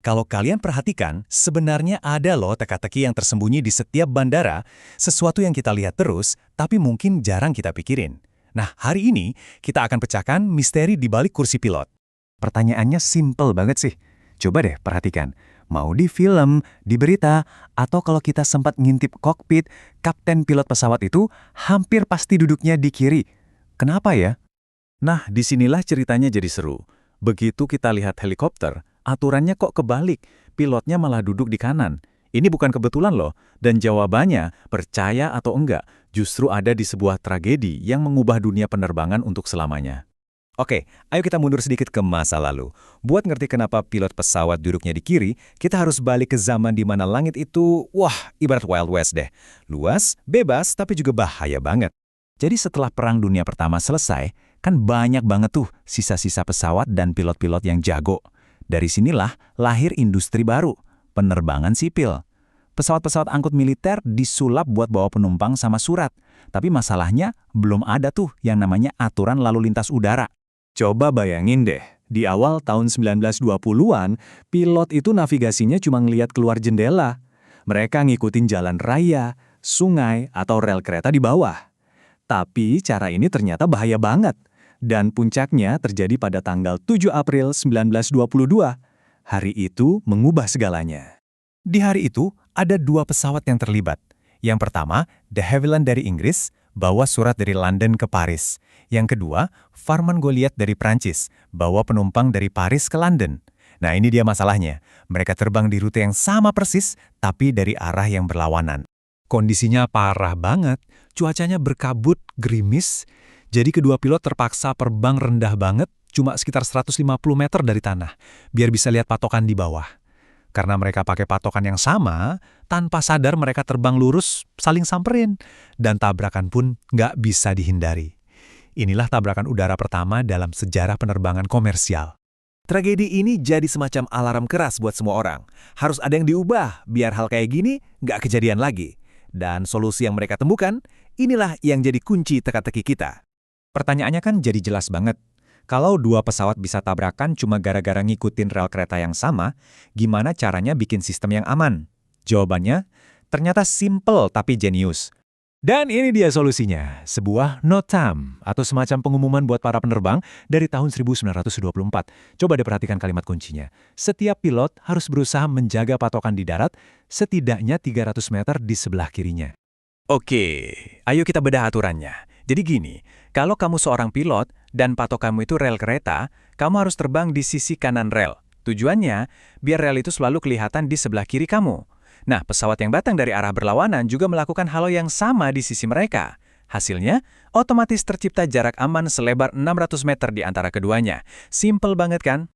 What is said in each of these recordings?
Kalau kalian perhatikan, sebenarnya ada loh teka-teki yang tersembunyi di setiap bandara, sesuatu yang kita lihat terus, tapi mungkin jarang kita pikirin. Nah, hari ini kita akan pecahkan misteri di balik kursi pilot. Pertanyaannya simple banget sih. Coba deh perhatikan. Mau di film, di berita, atau kalau kita sempat ngintip kokpit, kapten pilot pesawat itu hampir pasti duduknya di kiri. Kenapa ya? Nah, disinilah ceritanya jadi seru. Begitu kita lihat helikopter, aturannya kok kebalik, pilotnya malah duduk di kanan. Ini bukan kebetulan loh, dan jawabannya, percaya atau enggak, justru ada di sebuah tragedi yang mengubah dunia penerbangan untuk selamanya. Oke, ayo kita mundur sedikit ke masa lalu. Buat ngerti kenapa pilot pesawat duduknya di kiri, kita harus balik ke zaman di mana langit itu, wah, ibarat Wild West deh. Luas, bebas, tapi juga bahaya banget. Jadi setelah Perang Dunia Pertama selesai, kan banyak banget tuh sisa-sisa pesawat dan pilot-pilot yang jago. Dari sinilah lahir industri baru, penerbangan sipil. Pesawat-pesawat angkut militer disulap buat bawa penumpang sama surat. Tapi masalahnya belum ada tuh yang namanya aturan lalu lintas udara. Coba bayangin deh, di awal tahun 1920-an, pilot itu navigasinya cuma ngelihat keluar jendela. Mereka ngikutin jalan raya, sungai, atau rel kereta di bawah. Tapi cara ini ternyata bahaya banget. Dan puncaknya terjadi pada tanggal 7 April 1922. Hari itu mengubah segalanya. Di hari itu, ada dua pesawat yang terlibat. Yang pertama, De Havilland dari Inggris, bawa surat dari London ke Paris. Yang kedua, Farman Goliath dari Prancis, bawa penumpang dari Paris ke London. Nah, ini dia masalahnya. Mereka terbang di rute yang sama persis, tapi dari arah yang berlawanan. Kondisinya parah banget, cuacanya berkabut, gerimis, jadi kedua pilot terpaksa terbang rendah banget, cuma sekitar 150 meter dari tanah, biar bisa lihat patokan di bawah. Karena mereka pakai patokan yang sama, tanpa sadar mereka terbang lurus, saling samperin, dan tabrakan pun nggak bisa dihindari. Inilah tabrakan udara pertama dalam sejarah penerbangan komersial. Tragedi ini jadi semacam alarm keras buat semua orang. Harus ada yang diubah, biar hal kayak gini nggak kejadian lagi. Dan solusi yang mereka temukan, inilah yang jadi kunci teka-teki kita. Pertanyaannya kan jadi jelas banget. Kalau dua pesawat bisa tabrakan cuma gara-gara ngikutin rel kereta yang sama, gimana caranya bikin sistem yang aman? Jawabannya, ternyata simple tapi jenius. Dan ini dia solusinya, sebuah NOTAM atau semacam pengumuman buat para penerbang dari tahun 1924. Coba diperhatikan kalimat kuncinya. Setiap pilot harus berusaha menjaga patokan di darat setidaknya 300 meter di sebelah kirinya. Oke, ayo kita bedah aturannya. Jadi gini, kalau kamu seorang pilot dan patokanmu itu rel kereta, kamu harus terbang di sisi kanan rel. Tujuannya, biar rel itu selalu kelihatan di sebelah kiri kamu. Nah, pesawat yang datang dari arah berlawanan juga melakukan hal yang sama di sisi mereka. Hasilnya, otomatis tercipta jarak aman selebar 600 meter di antara keduanya. Simple banget kan?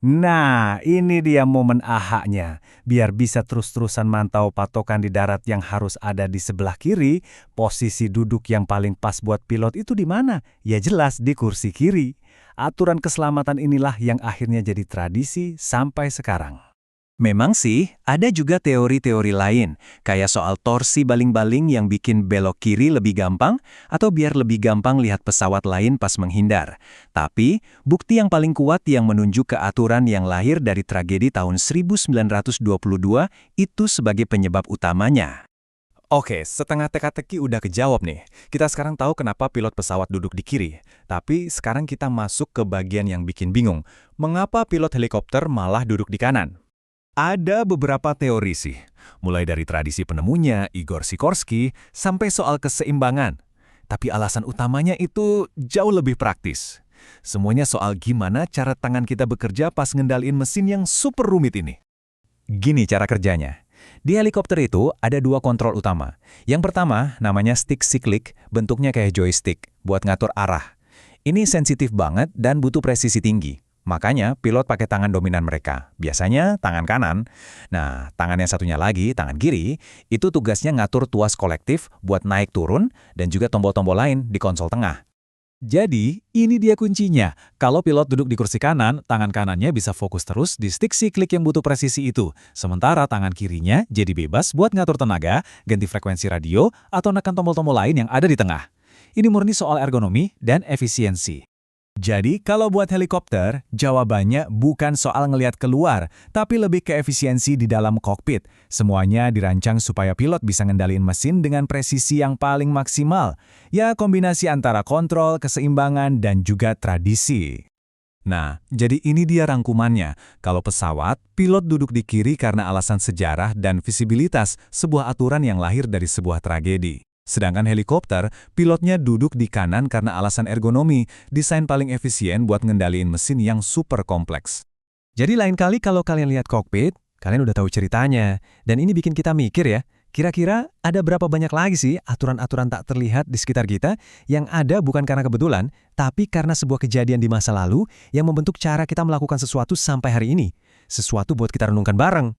Nah, ini dia momen ahaknya. Biar bisa terus-terusan mantau patokan di darat yang harus ada di sebelah kiri, posisi duduk yang paling pas buat pilot itu di mana? Ya jelas di kursi kiri. Aturan keselamatan inilah yang akhirnya jadi tradisi sampai sekarang. Memang sih, ada juga teori-teori lain, kayak soal torsi baling-baling yang bikin belok kiri lebih gampang, atau biar lebih gampang lihat pesawat lain pas menghindar. Tapi, bukti yang paling kuat yang menunjuk ke aturan yang lahir dari tragedi tahun 1922 itu sebagai penyebab utamanya. Oke, setengah teka-teki udah kejawab nih. Kita sekarang tahu kenapa pilot pesawat duduk di kiri. Tapi sekarang kita masuk ke bagian yang bikin bingung. Mengapa pilot helikopter malah duduk di kanan? Ada beberapa teori sih, mulai dari tradisi penemunya, Igor Sikorsky, sampai soal keseimbangan. Tapi alasan utamanya itu jauh lebih praktis. Semuanya soal gimana cara tangan kita bekerja pas ngendaliin mesin yang super rumit ini. Gini cara kerjanya. Di helikopter itu ada dua kontrol utama. Yang pertama namanya stick cyclic, bentuknya kayak joystick, buat ngatur arah. Ini sensitif banget dan butuh presisi tinggi. Makanya pilot pakai tangan dominan mereka, biasanya tangan kanan. Nah, tangan yang satunya lagi, tangan kiri, itu tugasnya ngatur tuas kolektif buat naik turun dan juga tombol-tombol lain di konsol tengah. Jadi, ini dia kuncinya. Kalau pilot duduk di kursi kanan, tangan kanannya bisa fokus terus di stick cyclic yang butuh presisi itu. Sementara tangan kirinya jadi bebas buat ngatur tenaga, ganti frekuensi radio, atau nekan tombol-tombol lain yang ada di tengah. Ini murni soal ergonomi dan efisiensi. Jadi, kalau buat helikopter, jawabannya bukan soal ngelihat keluar, tapi lebih ke efisiensi di dalam kokpit. Semuanya dirancang supaya pilot bisa ngendaliin mesin dengan presisi yang paling maksimal. Ya, kombinasi antara kontrol, keseimbangan, dan juga tradisi. Nah, jadi ini dia rangkumannya. Kalau pesawat, pilot duduk di kiri karena alasan sejarah dan visibilitas, sebuah aturan yang lahir dari sebuah tragedi. Sedangkan helikopter, pilotnya duduk di kanan karena alasan ergonomi, desain paling efisien buat ngendaliin mesin yang super kompleks. Jadi lain kali kalau kalian lihat kokpit, kalian udah tahu ceritanya. Dan ini bikin kita mikir ya, kira-kira ada berapa banyak lagi sih aturan-aturan tak terlihat di sekitar kita yang ada bukan karena kebetulan, tapi karena sebuah kejadian di masa lalu yang membentuk cara kita melakukan sesuatu sampai hari ini. Sesuatu buat kita renungkan bareng.